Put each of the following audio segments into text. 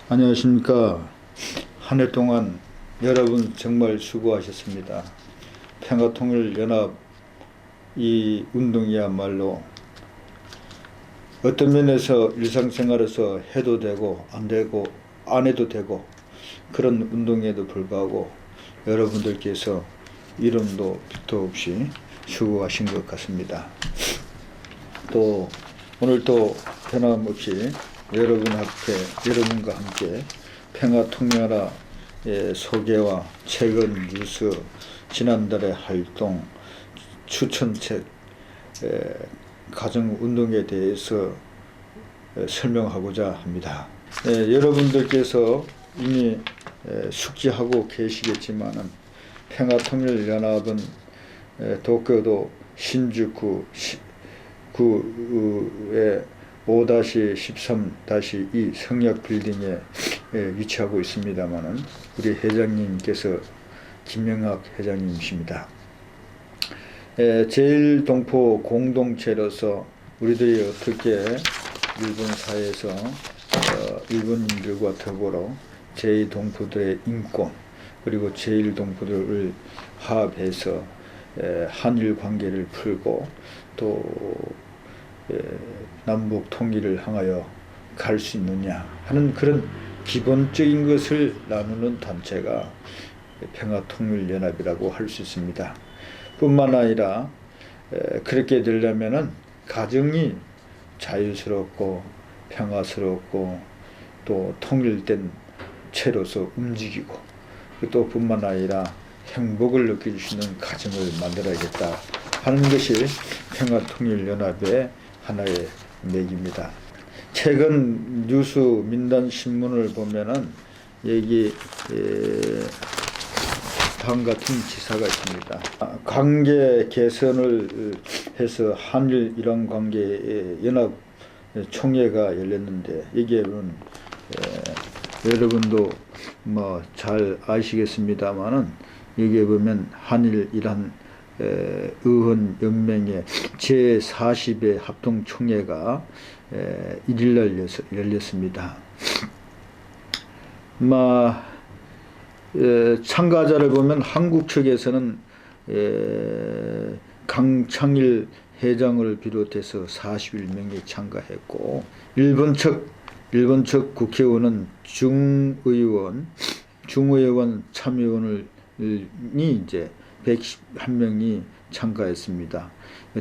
안녕하십니까. 한 해 동안 여러분 정말 수고하셨습니다. 평화통일연합 이 운동이야말로 어떤 면에서 일상생활에서 해도 되고 안 되고 안 해도 되고 그런 운동에도 불구하고 여러분들께서 이름도 빛도 없이 수고하신 것 같습니다. 또 오늘 또 변함없이 여러분과 함께 평화통일연합의 소개와 최근 뉴스, 지난달의 활동, 추천책, 가정운동에 대해서 설명하고자 합니다. 여러분들께서 이미 숙지하고 계시겠지만 평화통일연합은 도쿄도 신주쿠 구의 5-13-2 성역빌딩에 위치하고 있습니다만은 우리 회장님께서 김명학 회장님이십니다. 제1동포 공동체로서 우리들이 어떻게 일본 사회에서 일본인들과 더불어 제2동포들의 인권 그리고 제1동포들을 화합해서 한일 관계를 풀고 또 남북 통일을 향하여 갈 수 있느냐 하는 그런 기본적인 것을 나누는 단체가 평화통일연합이라고 할 수 있습니다. 뿐만 아니라 그렇게 되려면은 가정이 자유스럽고 평화스럽고 또 통일된 채로서 움직이고 또 뿐만 아니라 행복을 느낄 수 있는 가정을 만들어야겠다 하는 것이 평화통일연합의 하나의 맥입니다. 최근 뉴스 민단신문을 보면은 여기 다음 같은 기사가 있습니다. 관계 개선을 해서 한일 일원 관계 연합 총회가 열렸는데 이게 여러분도 뭐 잘 아시겠습니다만은 여기에 보면 한일 일한 의원 연맹의 제40회 합동총회가 1일날 열렸습니다. 참가자를 보면 한국 측에서는 강창일 회장을 비롯해서 41명이 참가했고 일본 측 국회의원은 중의원 참의원이 이제 111명이 참가했습니다.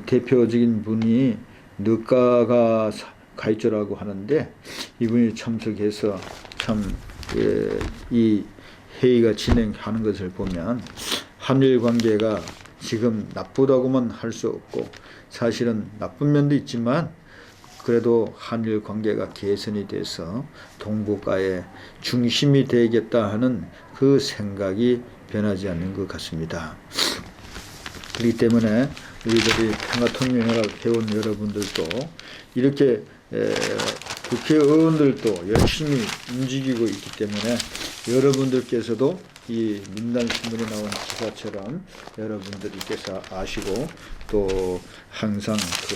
대표적인 분이 느까가 가이조라고 하는데 이분이 참석해서 참 이 회의가 진행하는 것을 보면 한일 관계가 지금 나쁘다고만 할 수 없고 사실은 나쁜 면도 있지만 그래도 한일 관계가 개선이 돼서 동북아의 중심이 되겠다 하는 그 생각이 변하지 않는 것 같습니다. 그렇기 때문에 우리들이 평화통일연합 회원 여러분들도 이렇게 국회의원들도 열심히 움직이고 있기 때문에 여러분들께서도 이 민단신문에 나온 기사처럼 여러분들께서 아시고 또 항상 그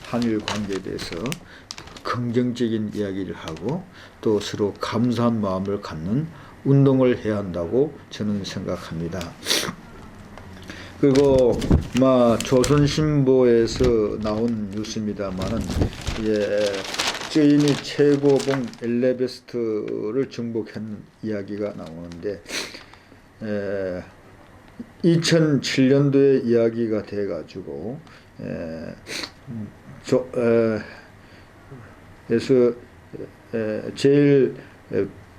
한일 관계에 대해서 긍정적인 이야기를 하고 또 서로 감사한 마음을 갖는 운동을 해야 한다고 저는 생각합니다. 그리고 조선신보에서 나온 뉴스입니다만은 쯔임이 최고봉 엘리베스트를 정복한 이야기가 나오는데 2007년도에 이야기가 돼가지고 그래서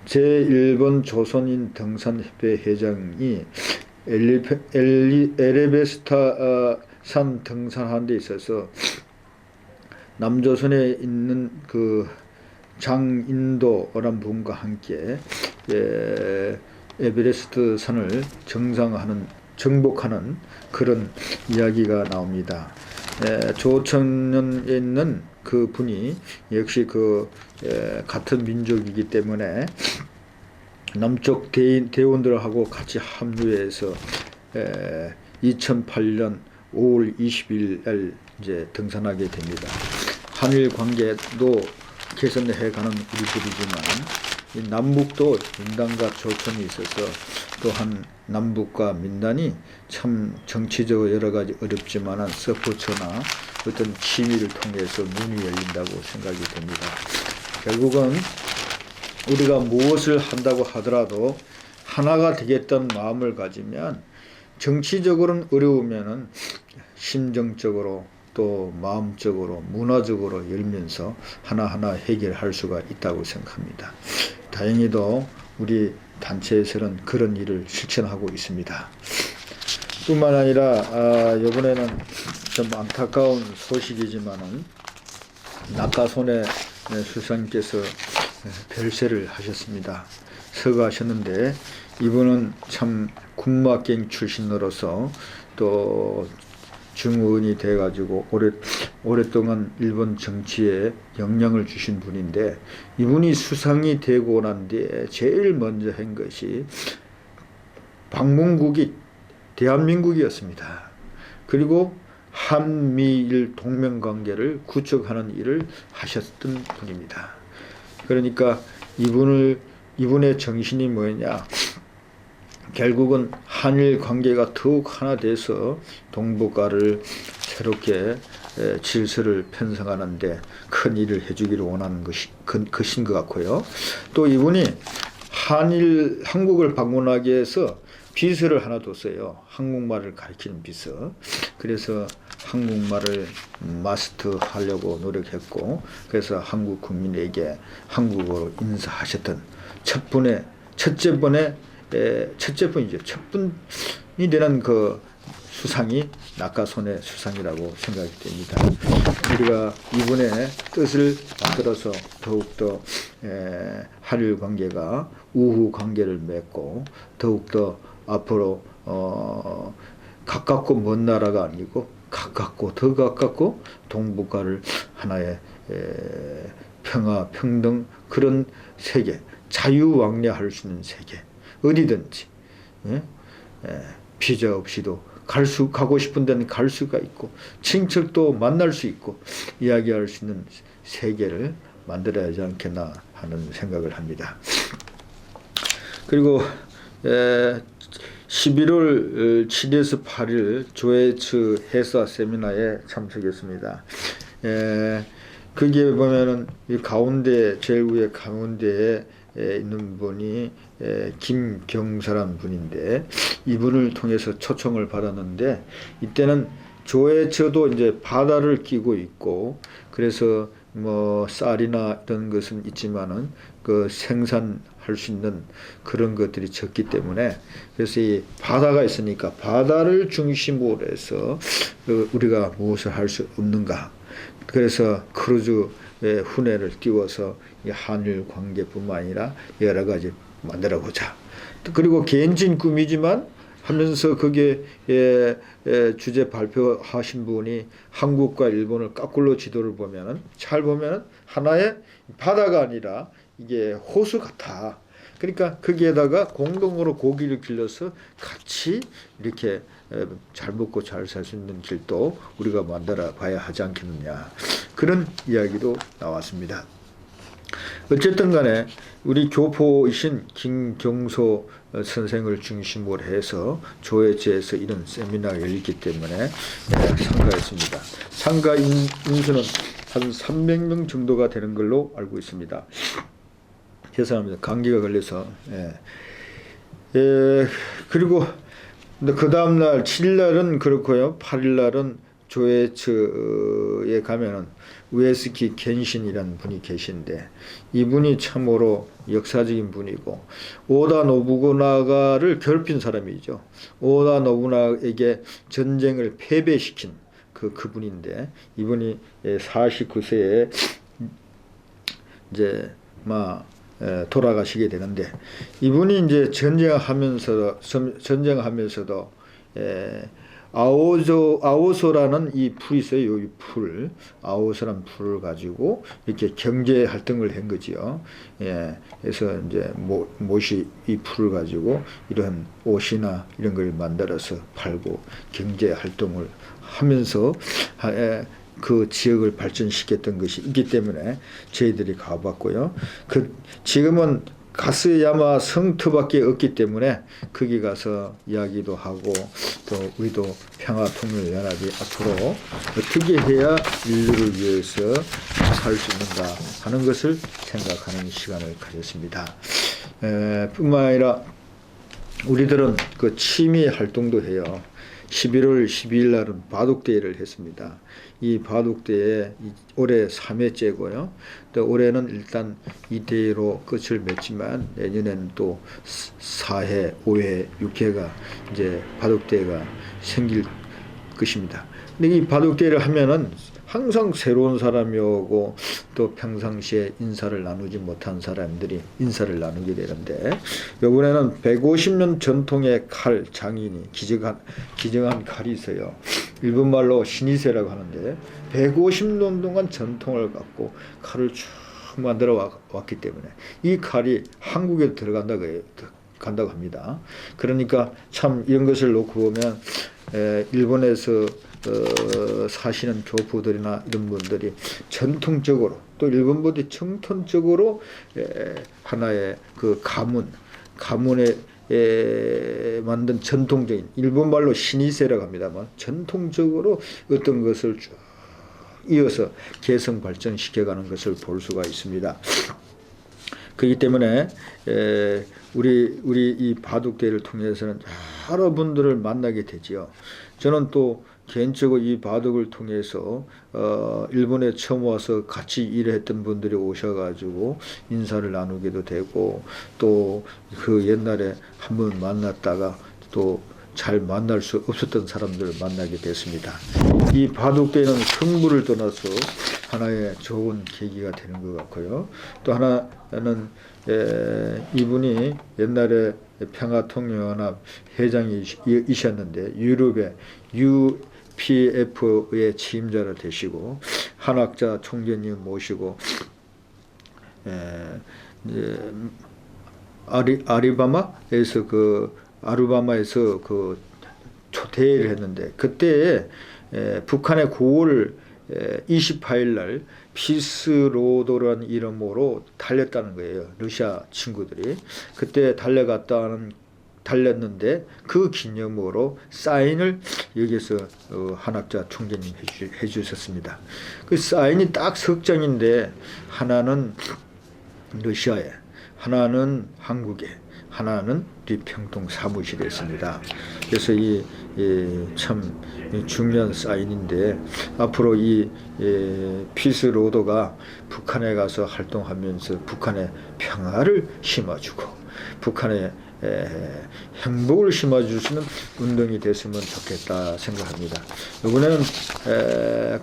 제1번 조선인 등산협회 회장이 에베레스트산 등산하는 데 있어서 남조선에 있는 그 장인도라는 분과 함께 에베레스트 산을 정복하는 그런 이야기가 나옵니다. 조천년에 있는 그 분이 역시 같은 민족이기 때문에 남쪽 대원들하고 같이 합류해서 2008년 5월 20일 날 이제 등산하게 됩니다. 한일 관계도 개선해 가는 우리들이지만 이 남북도 민단과 조청이 있어서 또한 남북과 민단이 참 정치적으로 여러 가지 어렵지만은 서포트나 어떤 취미를 통해서 문이 열린다고 생각이 됩니다. 결국은 우리가 무엇을 한다고 하더라도 하나가 되겠다는 마음을 가지면 정치적으로는 어려우면은 심정적으로 또 마음적으로 문화적으로 열면서 하나하나 해결할 수가 있다고 생각합니다. 다행히도 우리 단체에서는 그런 일을 실천하고 있습니다. 뿐만 아니라 이번에는 좀 안타까운 소식이지만은 낙하손해 수상께서 별세를 하셨습니다. 서거하셨는데 이분은 참 군마경 출신으로서 또 중의원이 돼가지고 오랫동안 일본 정치에 영향을 주신 분인데 이분이 수상이 되고 난 뒤에 제일 먼저 한 것이 방문국이 대한민국이었습니다. 그리고 한미일 동맹관계를 구축하는 일을 하셨던 분입니다. 그러니까 이분의 정신이 뭐냐? 결국은 한일 관계가 더욱 하나 돼서 동북아를 새롭게 질서를 편성하는데 큰 일을 해주기를 원하는 것인 것 같고요. 또 이분이 한국을 방문하기 위해서 비서를 하나 뒀어요. 한국말을 가르치는 비서. 그래서 한국말을 마스터하려고 노력했고, 그래서 한국 국민에게 한국어로 인사하셨던 첫째 분이죠. 첫 분이 되는 그 수상이 낙하손해 수상이라고 생각이 됩니다. 우리가 이분의 뜻을 만들어서 더욱더 한일 관계가 우호 관계를 맺고 더욱더 앞으로 가깝고 먼 나라가 아니고 가깝고 더 가깝고 동북아를 하나의 평화 평등 그런 세계, 자유왕래할 수 있는 세계, 어디든지 비자 없이도 가고 싶은 데는 갈 수가 있고 친척도 만날 수 있고 이야기할 수 있는 세계를 만들어야 하지 않겠나 하는 생각을 합니다. 그리고 11월 7일에서 8일 조회츠 해사 세미나에 참석했습니다. 거기에 보면은 이 가운데 제일 위에 가운데에 있는 분이 김경사란 분인데 이분을 통해서 초청을 받았는데 이때는 조회처도 이제 바다를 끼고 있고 그래서 뭐 쌀이나 이런 것은 있지만은 그 생산할 수 있는 그런 것들이 적기 때문에 그래서 이 바다가 있으니까 바다를 중심으로 해서 우리가 무엇을 할 수 없는가. 그래서 크루즈 훈해를 띄워서 이 한일 관계뿐만 아니라 여러 가지 만들어보자. 그리고 개인적인 꿈이지만 하면서 그게 주제 발표하신 분이 한국과 일본을 거꾸로 지도를 보면은 잘 보면은 하나의 바다가 아니라 이게 호수 같아. 그러니까 거기에다가 공동으로 고기를 길러서 같이 이렇게 잘 먹고 잘 살 수 있는 길도 우리가 만들어 봐야 하지 않겠느냐. 그런 이야기도 나왔습니다. 어쨌든 간에 우리 교포이신 김경소 선생을 중심으로 해서 조회제에서 이런 세미나가 열리기 때문에 참가했습니다. 참가 인수는 한 300명 정도가 되는 걸로 알고 있습니다. 죄송합니다. 감기가 걸려서. 그리고 그 다음날 7일날은 그렇고요. 8일날은 조회츠에 가면은 우에스키 겐신이라는 분이 계신데 이분이 참으로 역사적인 분이고 오다 노부나가를 괴롭힌 사람이죠. 오다 노부나가에게 전쟁을 패배시킨 그분인데 이분이 49세에 이제 돌아가시게 되는데 이분이 이제 전쟁하면서도 아오소라는 이 풀이 있어요. 이 풀, 아오소라는 풀을 가지고 이렇게 경제 활동을 한 거지요. 그래서 이제 못이 이 풀을 가지고 이런 옷이나 이런 걸 만들어서 팔고 경제 활동을 하면서 그 지역을 발전시켰던 것이 있기 때문에 저희들이 가봤고요. 지금은 가스야마 성터밖에 없기 때문에 거기 가서 이야기도 하고 또 우리도 평화통일연합이 앞으로 어떻게 해야 인류를 위해서 살 수 있는가 하는 것을 생각하는 시간을 가졌습니다. 뿐만 아니라 우리들은 그 취미 활동도 해요. 11월 12일 날은 바둑대회를 했습니다. 이 바둑대회 올해 3회째고요. 또 올해는 일단 이 대회로 끝을 맺지만 내년에는 또 4회, 5회, 6회가 이제 바둑대회가 생길 것입니다. 근데 이 바둑대회를 하면은 항상 새로운 사람이 오고 또 평상시에 인사를 나누지 못한 사람들이 인사를 나누게 되는데 이번에는 150년 전통의 칼 장인이 기증한 칼이 있어요. 일본말로 신이세라고 하는데 150년 동안 전통을 갖고 칼을 쭉 만들어 왔기 때문에 이 칼이 한국에 간다고 합니다. 그러니까 참 이런 것을 놓고 보면 일본에서 사시는 교포들이나 이런 분들이 전통적으로 또 일본보다 정통적으로 하나의 그 가문에 만든 전통적인 일본말로 신이세라고 합니다만 전통적으로 어떤 것을 쭉 이어서 개성 발전시켜가는 것을 볼 수가 있습니다. 그렇기 때문에 우리 이 바둑대회를 통해서는 여러 분들을 만나게 되지요. 저는 또 개인적으로 이 바둑을 통해서 일본에 처음 와서 같이 일했던 분들이 오셔가지고 인사를 나누기도 되고 또 그 옛날에 한번 만났다가 또 잘 만날 수 없었던 사람들을 만나게 됐습니다. 이 바둑대회는 승부를 떠나서 하나의 좋은 계기가 되는 것 같고요. 또 하나는 이분이 옛날에 평화통일연합 회장이셨는데 유럽의 UPF의 취임자로 되시고 한학자 총재님 모시고 아르바마에서 그 초대를 했는데 그때 북한의 9월 28일 날 피스로도라는 이름으로 달렸다는 거예요. 러시아 친구들이 그때 달렸는데 그 기념으로 사인을 여기서 한학자 총재님 해주셨습니다. 그 사인이 딱 석 장인데 하나는 러시아에, 하나는 한국에, 하나는 뒤평통 사무실에 있습니다. 그래서 참 중요한 사인인데 앞으로 이 피스로도가 북한에 가서 활동하면서 북한의 평화를 심어주고 북한의 행복을 심어줄 수 있는 운동이 됐으면 좋겠다 생각합니다. 이번에는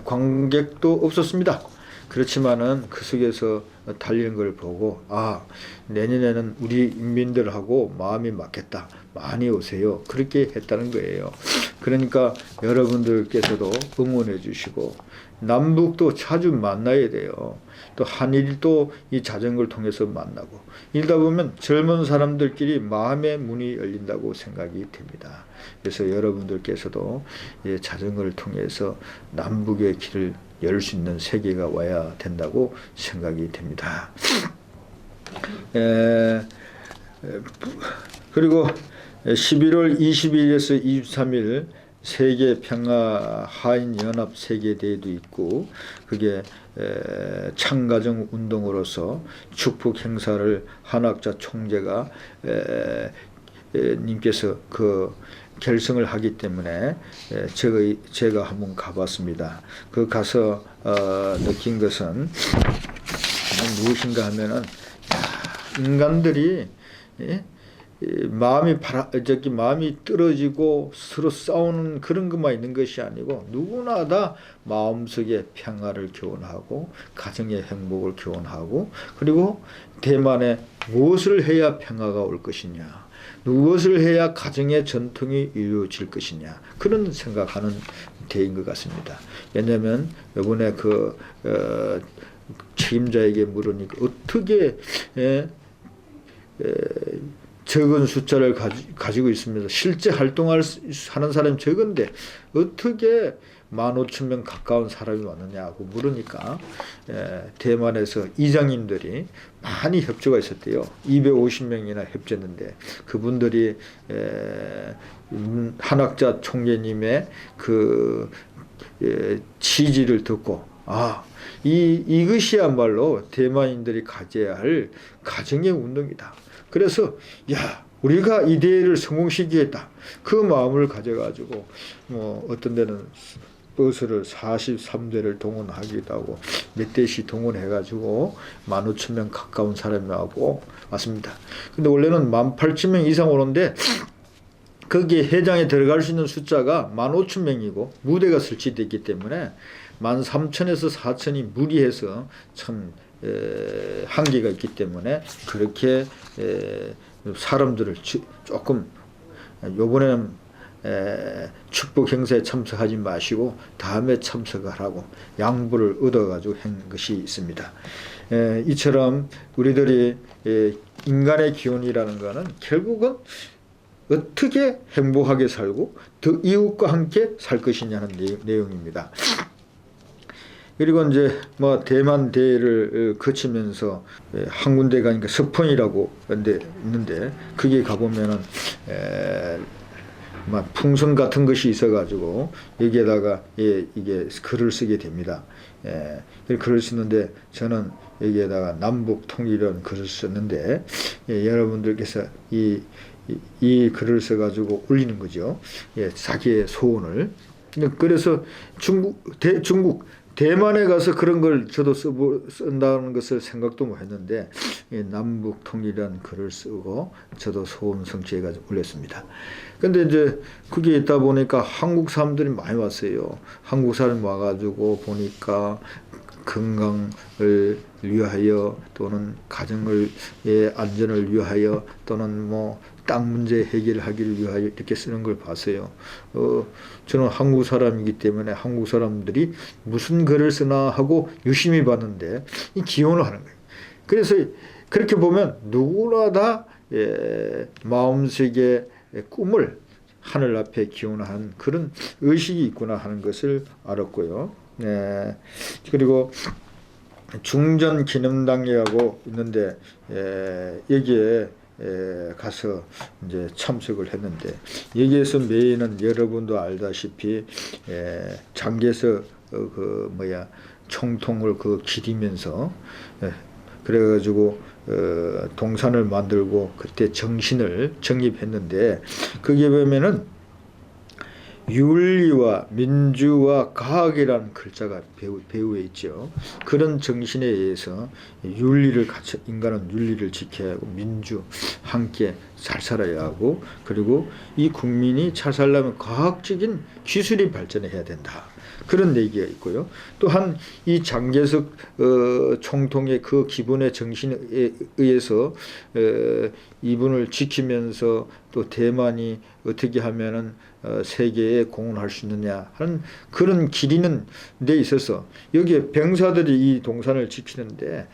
관객도 없었습니다. 그렇지만은 그 속에서 달리는 걸 보고 내년에는 우리 인민들하고 마음이 맞겠다. 많이 오세요. 그렇게 했다는 거예요. 그러니까 여러분들께서도 응원해 주시고 남북도 자주 만나야 돼요. 또 한일도 이 자전거를 통해서 만나고 이러다 보면 젊은 사람들끼리 마음의 문이 열린다고 생각이 됩니다. 그래서 여러분들께서도 자전거를 통해서 남북의 길을 열 수 있는 세계가 와야 된다고 생각이 됩니다. 그리고 11월 22일에서 23일 세계 평화 하인 연합 세계 대회도 있고 그게 창가정 운동으로서 축복 행사를 한학자 총재가 님께서 그 결성을 하기 때문에 제가 한번 가봤습니다. 그 가서 느낀 것은 무엇인가 하면은 인간들이 마음이 떨어지고 서로 싸우는 그런 것만 있는 것이 아니고 누구나 다 마음속에 평화를 교훈하고 가정의 행복을 교훈하고 그리고 대만에 무엇을 해야 평화가 올 것이냐 무엇을 해야 가정의 전통이 이루어질 것이냐 그런 생각하는 대인 것 같습니다. 왜냐하면 이번에 책임자에게 물으니까 어떻게 적은 숫자를 가지고 있습니다. 실제 활동하는 사람이 적은데 어떻게 15,000명 가까운 사람이 왔느냐고 물으니까 대만에서 이장님들이 많이 협조가 있었대요. 250명이나 협조했는데 그분들이 한학자 총재님의 그 지지를 듣고 이것이야말로 대만인들이 가져야 할 가정의 운동이다. 그래서 우리가 이 대회를 성공시키겠다. 그 마음을 가져가지고 어떤 데는 버스를 43대를 동원하기도 하고 몇 대씩 동원해가지고 15,000명 가까운 사람이 하고 왔습니다. 근데 원래는 18,000명 이상 오는데 거기에 회장에 들어갈 수 있는 숫자가 15,000명이고 무대가 설치되어 있기 때문에 13,000에서 4,000이 무리해서 참 한계가 있기 때문에 그렇게 사람들을 조금 요번에는 축복 행사에 참석하지 마시고 다음에 참석하라고 양보를 얻어가지고 한 것이 있습니다. 이처럼 우리들이 인간의 기원이라는 것은 결국은 어떻게 행복하게 살고 더 이웃과 함께 살 것이냐는 내용입니다. 그리고 이제 대만 대회를 거치면서 한 군데 가니까 서펀이라고 있는데 거기에 가보면은 풍선 같은 것이 있어가지고 여기에다가 이게 글을 쓰게 됩니다. 글을 쓰는데 저는 여기에다가 남북 통일이라는 글을 썼는데 여러분들께서 이 글을 써가지고 올리는 거죠. 자기의 소원을. 그래서 중국 대만에 가서 그런 걸 저도 쓴다는 것을 생각도 못 했는데 남북 통일이라는 글을 쓰고 저도 소원 성취해가지고 올렸습니다. 근데 이제 그게 있다 보니까 한국 사람들이 많이 왔어요. 한국 사람이 와가지고 보니까 건강을 위하여 또는 가정의 안전을 위하여 또는 땅 문제 해결하기를 위하여 이렇게 쓰는 걸 봤어요. 저는 한국 사람이기 때문에 한국 사람들이 무슨 글을 쓰나 하고 유심히 봤는데 이 기원을 하는 거예요. 그래서 그렇게 보면 누구나 다 마음속에 꿈을 하늘 앞에 기원하는 그런 의식이 있구나 하는 것을 알았고요. 그리고 중전 기념당회하고 있는데 여기에 가서 이제 참석을 했는데 여기에서 메인은 여러분도 알다시피 장개석 총통을 기리면서 그래가지고 동산을 만들고 그때 정신을 정립했는데 거기에 보면은 윤리와 민주와 과학이라는 글자가 배후에 있죠. 그런 정신에 의해서 인간은 윤리를 지켜야 하고 민주 함께 잘 살아야 하고 그리고 이 국민이 잘 살려면 과학적인 기술이 발전해야 된다. 그런 얘기가 있고요. 또한 이 장개석 총통의 그 기본의 정신에 의해서 이분을 지키면서 또 대만이 어떻게 하면은 세계에 공헌할 수 있느냐 하는 그런 기리는 데 있어서 여기에 병사들이 이 동산을 지키는데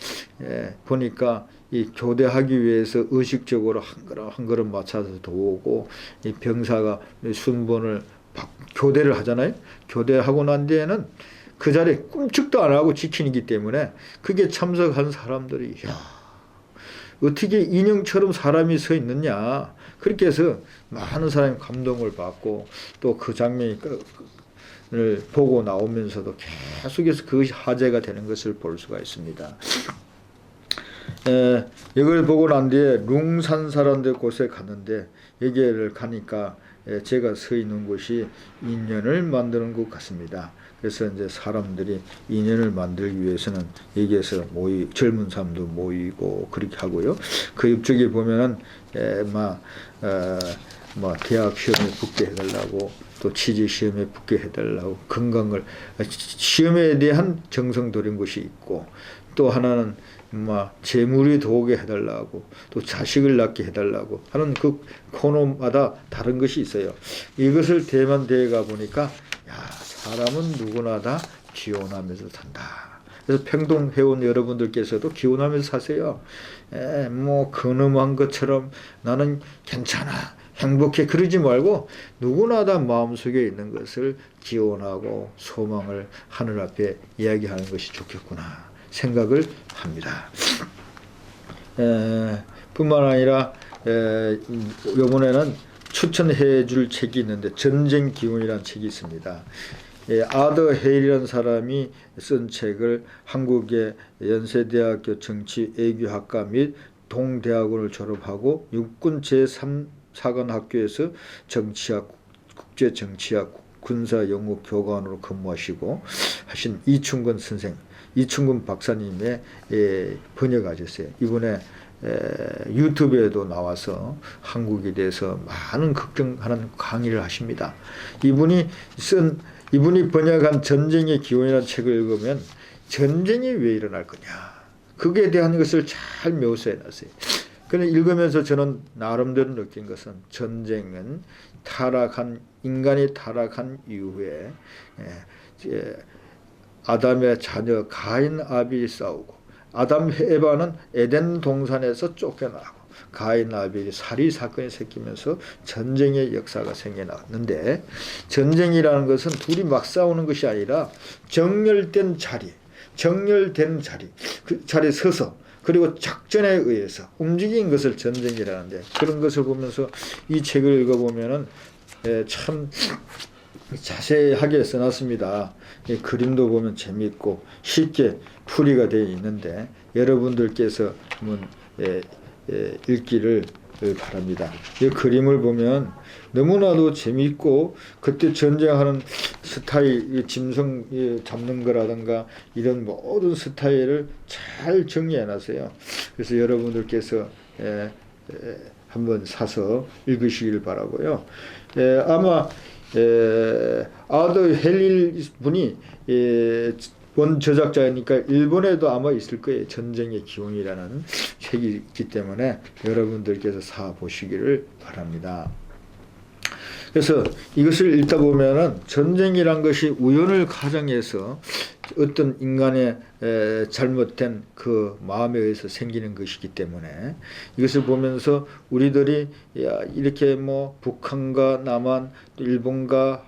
보니까 이 교대하기 위해서 의식적으로 한 걸음 맞춰서 도우고 이 병사가 순번을 교대를 하잖아요. 교대하고 난 뒤에는 그 자리에 꿈쩍도 안 하고 지키기 때문에 그게 참석한 사람들이 어떻게 인형처럼 사람이 서 있느냐 그렇게 해서 많은 사람이 감동을 받고 또 그 장면을 보고 나오면서도 계속해서 그 화제가 되는 것을 볼 수가 있습니다. 이걸 보고 난 뒤에 룽산 사람들 곳에 갔는데 여기를 가니까 제가 서 있는 곳이 인연을 만드는 것 같습니다. 그래서 이제 사람들이 인연을 만들기 위해서는 여기에서 젊은 사람도 모이고 그렇게 하고요. 그 옆쪽에 보면은 대학 시험에 붙게 해달라고 또 취직 시험에 붙게 해달라고 건강을 시험에 대한 정성 들인 것이 있고 또 하나는 재물이 들어오게 해달라고 또 자식을 낳게 해달라고 하는 그 코너마다 다른 것이 있어요. 이것을 대만 대회가 보니까 사람은 누구나 다 기원하면서 산다. 그래서 평동 회원 여러분들께서도 기원하면서 사세요. 뭐 근엄한 것처럼 나는 괜찮아, 행복해, 그러지 말고 누구나 다 마음속에 있는 것을 기원하고 소망을 하늘 앞에 이야기하는 것이 좋겠구나 생각을 합니다. 뿐만 아니라 이번에는 추천해 줄 책이 있는데 전쟁 기운이라는 책이 있습니다. 아더 헤일이라는 사람이 쓴 책을 한국의 연세대학교 정치외교학과 및 동대학원을 졸업하고 육군 제3사관학교에서 정치학, 국제정치학, 군사연구교관으로 근무하시고 하신 이충근 선생, 이충근 박사님의 번역하셨어요. 이번에 유튜브에도 나와서 한국에 대해서 많은 걱정하는 강의를 하십니다. 이분이 번역한 전쟁의 기원이라는 책을 읽으면 전쟁이 왜 일어날 거냐, 그에 대한 것을 잘 묘사해 놨어요. 그런데 읽으면서 저는 나름대로 느낀 것은 전쟁은 인간이 타락한 이후에 아담의 자녀 가인 아벨이 싸우고, 아담 에바는 에덴 동산에서 쫓겨나고 가인 아벨이 살인 사건이 생기면서 전쟁의 역사가 생겨났는데, 전쟁이라는 것은 둘이 막 싸우는 것이 아니라 정렬된 자리, 그 자리에 서서 그리고 작전에 의해서 움직인 것을 전쟁이라는데, 그런 것을 보면서 이 책을 읽어보면은 참 자세하게 써놨습니다. 그림도 보면 재미있고 쉽게 풀이가 되어 있는데 여러분들께서 한번 읽기를 바랍니다. 이 그림을 보면 너무나도 재미있고 그때 전쟁하는 스타일, 짐승 잡는 거라든가 이런 모든 스타일을 잘 정리해 놨어요. 그래서 여러분들께서 한번 사서 읽으시길 바라고요. 아마 아더 헬릴 분이 원 저작자니까 일본에도 아마 있을 거예요. 전쟁의 기원이라는 책이 있기 때문에 여러분들께서 사 보시기를 바랍니다. 그래서 이것을 읽다 보면은 전쟁이란 것이 우연을 가정해서 어떤 인간의 잘못된 그 마음에 의해서 생기는 것이기 때문에 이것을 보면서 우리들이 이렇게 뭐 북한과 남한, 일본과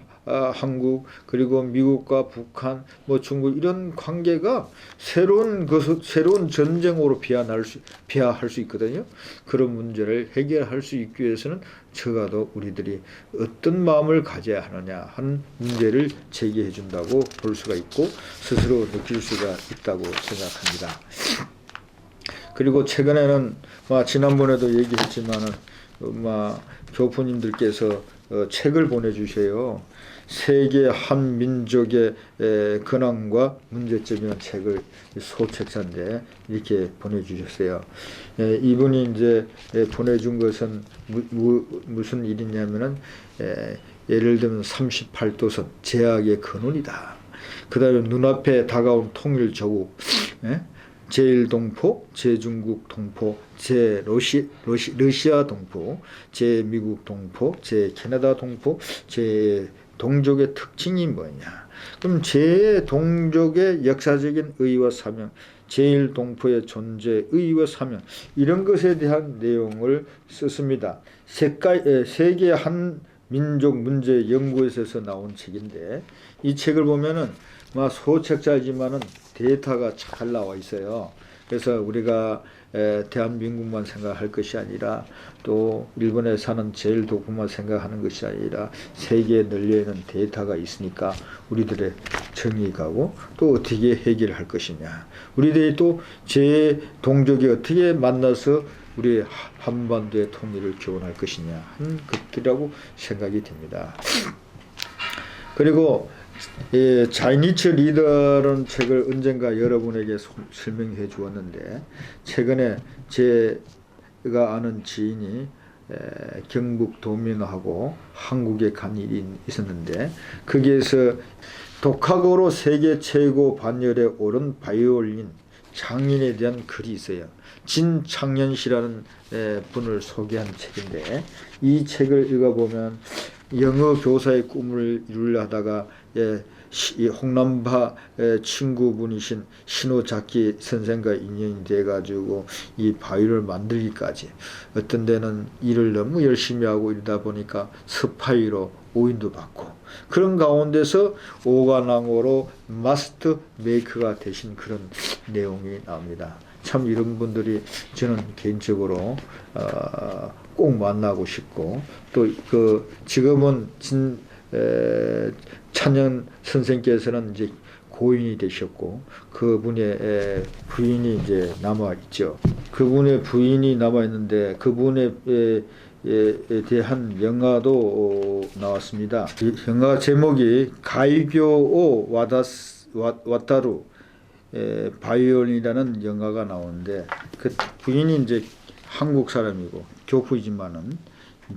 한국, 그리고 미국과 북한, 뭐 중국, 이런 관계가 새로운 전쟁으로 비화할 수 있거든요. 그런 문제를 해결할 수 있기 위해서는 적어도 우리들이 어떤 마음을 가져야 하느냐 하는 문제를 제기해 준다고 볼 수가 있고 스스로 느낄 수가 있다고 생각합니다. 그리고 최근에는 지난번에도 얘기했지만은 교포님들께서 책을 보내주세요. 세계 한 민족의 근황과 문제점이라는 책을 소책자인데 이렇게 보내주셨어요. 이분이 이제 보내준 것은 무슨 일이냐면은 예를 들면 38도선 제약의 근원이다. 그 다음에 눈앞에 다가온 통일 조국, 제1동포, 제 중국 동포, 제 러시아 동포, 제 미국 동포, 제 캐나다 동포, 제 동족의 특징이 뭐냐. 그럼 제 동족의 역사적인 의의와 사명, 제1동포의 존재, 의의와 사명, 이런 것에 대한 내용을 썼습니다. 세계 한 민족 문제 연구에서 나온 책인데 이 책을 보면은 소책자이지만은 데이터가 잘 나와 있어요. 그래서 우리가 대한민국만 생각할 것이 아니라 또 일본에 사는 제1동포만 생각하는 것이 아니라 세계에 널려있는 데이터가 있으니까 우리들의 정이 가고 또 어떻게 해결할 것이냐, 우리들이 또 제 동족이 어떻게 만나서 우리 한반도의 통일을 기원할 것이냐 하는 것들이라고 생각이 됩니다. 그리고 자이니츠 리더라는 책을 언젠가 여러분에게 설명해 주었는데 최근에 제가 아는 지인이 경북 도민하고 한국에 간 일이 있었는데 거기에서 독학으로 세계 최고 반열에 오른 바이올린 장인에 대한 글이 있어요. 진창년 씨라는 분을 소개한 책인데, 이 책을 읽어보면 영어 교사의 꿈을 이루려 하다가 이 홍남파 친구분이신 신호자키 선생과 인연이 돼가지고 이 바위를 만들기까지, 어떤 데는 일을 너무 열심히 하고 이러다 보니까 스파이로 오인도 받고, 그런 가운데서 오가나고로 마스터 메이커가 되신 그런 내용이 나옵니다. 참 이런 분들이 저는 개인적으로 꼭 만나고 싶고, 또 그 지금은 찬영 선생께서는 이제 고인이 되셨고, 그분의 부인이 이제 남아 있죠. 그분의 부인이 남아 있는데 그분의 대한 영화도 나왔습니다. 이 영화 제목이 가이교오 와타루 바이올린이라는 영화가 나오는데, 그 부인이 이제 한국 사람이고 교포이지만은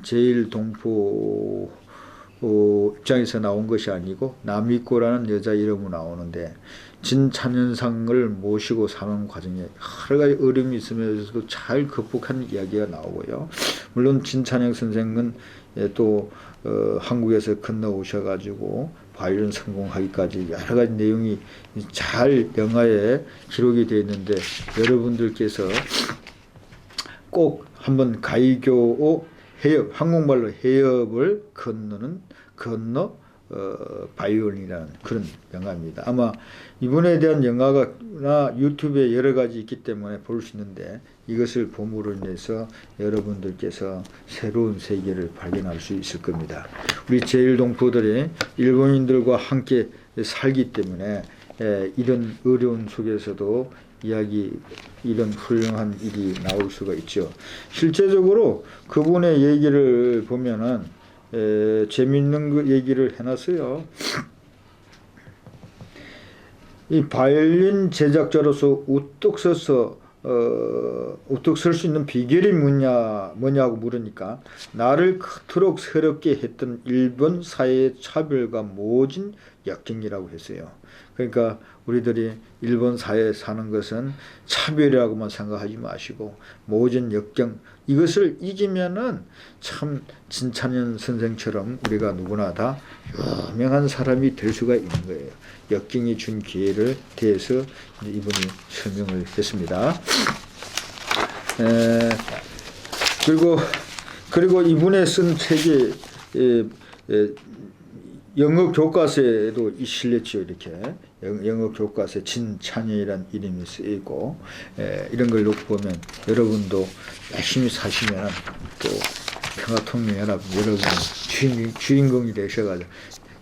제일 동포 입장에서 나온 것이 아니고 나미코라는 여자 이름으로 나오는데, 진찬현상을 모시고 사는 과정에 여러 가지 어려움이 있으면서도 잘 극복한 이야기가 나오고요. 물론 진찬영 선생은 또 한국에서 건너오셔가지고 바이올린 성공하기까지 여러 가지 내용이 잘 영화에 기록이 되어 있는데, 여러분들께서 꼭 한번 가이교오 해협, 한국말로 해협을 건너 바이올린이라는 그런 영화입니다. 아마 이분에 대한 영화가 유튜브에 여러 가지 있기 때문에 볼 수 있는데, 이것을 보므로 인해서 여러분들께서 새로운 세계를 발견할 수 있을 겁니다. 우리 제일동포들이 일본인들과 함께 살기 때문에 이런 어려운 속에서도 이런 훌륭한 일이 나올 수가 있죠. 실제적으로 그분의 얘기를 보면은 재밌는 얘기를 해놨어요. 이 바이올린 제작자로서 우뚝 설 수 있는 비결이 뭐냐고 물으니까, 나를 그토록 서럽게 했던 일본 사회의 차별과 모진 역경이라고 했어요. 그러니까 우리들이 일본 사회에 사는 것은 차별이라고만 생각하지 마시고 모진 역경, 이것을 이기면은 참 진찬현 선생처럼 우리가 누구나 다 유명한 사람이 될 수가 있는 거예요. 역경이 준 기회를 대해서 이분이 설명을 했습니다. 그리고 이분의 쓴 책이 영어 교과서에도 실렸죠. 이렇게 영어 교과서에 진찬현이라는 이름이 쓰이고, 이런 걸 놓고 보면 여러분도 열심히 사시면 또 평화통일연합 여러분 주인공이 되셔가지고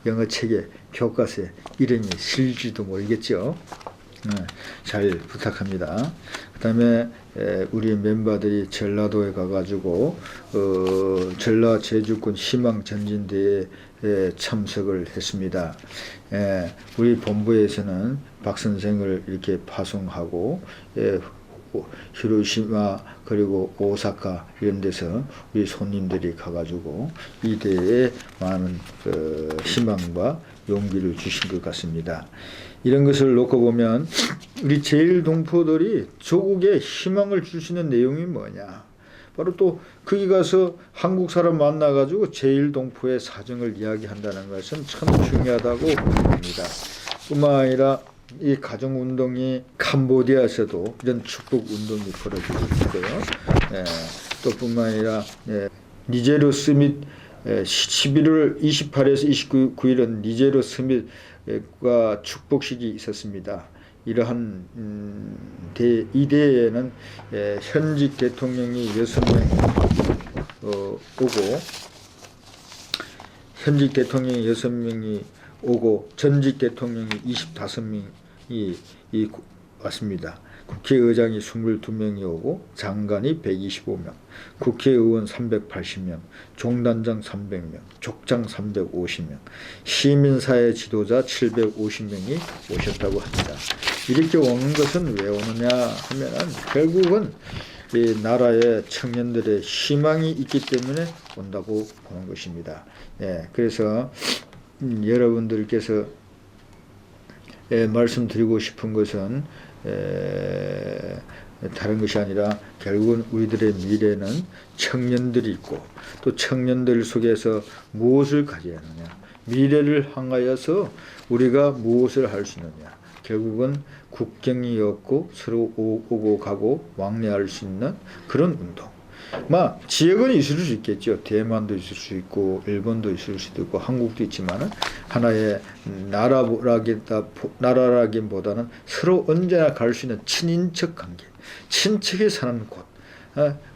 영어 책에 교과서에 이름이 실지도 모르겠죠. 잘 부탁합니다. 그 다음에 우리 멤버들이 전라도에 가가지고 전라 제주권 희망전진대회에 참석을 했습니다. 우리 본부에서는 박 선생을 이렇게 파송하고 히로시마 그리고 오사카 이런 데서 우리 손님들이 가가지고 이 대회에 많은 희망과 용기를 주신 것 같습니다. 이런 것을 놓고 보면 우리 제일동포들이 조국에 희망을 줄 수 있는 내용이 뭐냐, 바로 또 거기 가서 한국 사람 만나가지고 제일동포의 사정을 이야기한다는 것은 참 중요하다고 봅니다. 뿐만 아니라 이 가정운동이 캄보디아에서도 이런 축복운동이 벌어지고 있고요. 또 뿐만 아니라 니제르 스밋 11월 28일에서 29일은 니제르 스밋과 축복식이 있었습니다. 이러한 이 대회에는 현직 대통령이 6명이 오고 전직 대통령이 25명이 왔습니다. 국회의장이 22명이 오고 장관이 125명, 국회의원 380명, 종단장 300명, 족장 350명, 시민사회 지도자 750명이 오셨다고 합니다. 이렇게 오는 것은 왜 오느냐 하면 결국은 이 나라의 청년들의 희망이 있기 때문에 온다고 보는 것입니다. 그래서 여러분들께서 말씀드리고 싶은 것은 다른 것이 아니라 결국은 우리들의 미래는 청년들이 있고 또 청년들 속에서 무엇을 가져야 하느냐, 미래를 향하여서 우리가 무엇을 할 수 있느냐, 결국은 국경이 없고 서로 오고 가고 왕래할 수 있는 그런 운동. 지역은 있을 수 있겠죠. 대만도 있을 수 있고 일본도 있을 수도 있고 한국도 있지만 하나의 나라라기보다는 서로 언제나 갈 수 있는 친인척 관계, 친척이 사는 곳,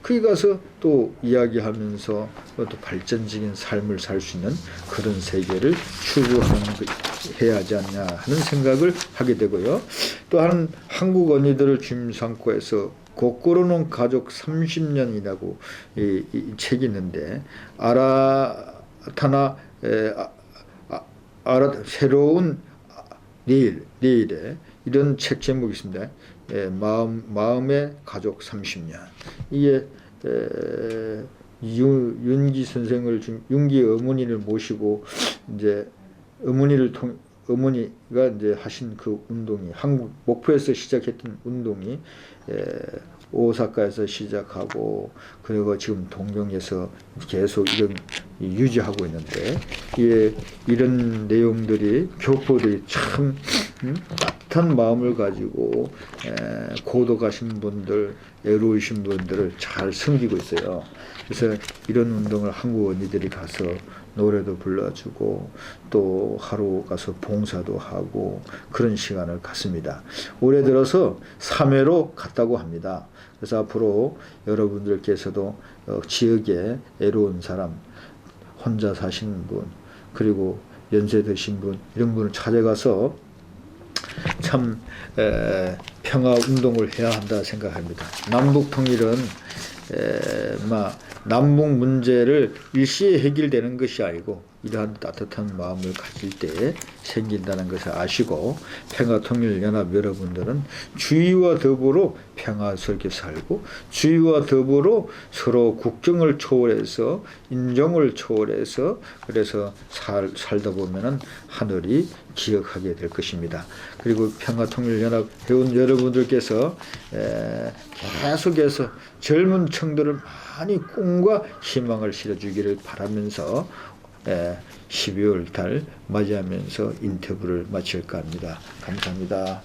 거기 가서 또 이야기하면서 또 발전적인 삶을 살 수 있는 그런 세계를 추구해야 하지 않냐 하는 생각을 하게 되고요. 또한 한국 언니들을 주임 삼고 해서 거꾸로는 가족 30년이라고 이 책이 있는데 새로운 내일에 이런 책 제목이 있습니다. 마음의 가족 30년. 이게 윤기 선생을 윤기 어머니를 모시고 이제 어머니가 이제 하신 그 운동이 한국 목포에서 시작했던 운동이 오사카에서 시작하고 그리고 지금 동경에서 계속 이런 유지하고 있는데 이런 내용들이 교포들이 참 따뜻한 마음을 가지고 고도 가신 분들, 애로우신 분들을 잘 섬기고 있어요. 그래서 이런 운동을 한국 언니들이 가서 노래도 불러주고 또 하루 가서 봉사도 하고 그런 시간을 갖습니다. 올해 들어서 3회로 갔다고 합니다. 그래서 앞으로 여러분들께서도 지역에 애로운 사람, 혼자 사시는 분, 그리고 연세 드신 분, 이런 분을 찾아가서 참 평화 운동을 해야 한다 생각합니다. 남북 통일은 남북 문제를 일시에 해결되는 것이 아니고 이러한 따뜻한 마음을 가질 때 생긴다는 것을 아시고 평화통일연합 여러분들은 주의와 더불어 평화스럽게 살고 주의와 더불어 서로 국경을 초월해서 인종을 초월해서 그래서 살다 보면은 하늘이 기억하게 될 것입니다. 그리고 평화통일연합 회원 여러분들께서 계속해서 젊은 층들을 많이 꿈과 희망을 실어주기를 바라면서 12월 달 맞이하면서 인터뷰를 마칠까 합니다. 감사합니다.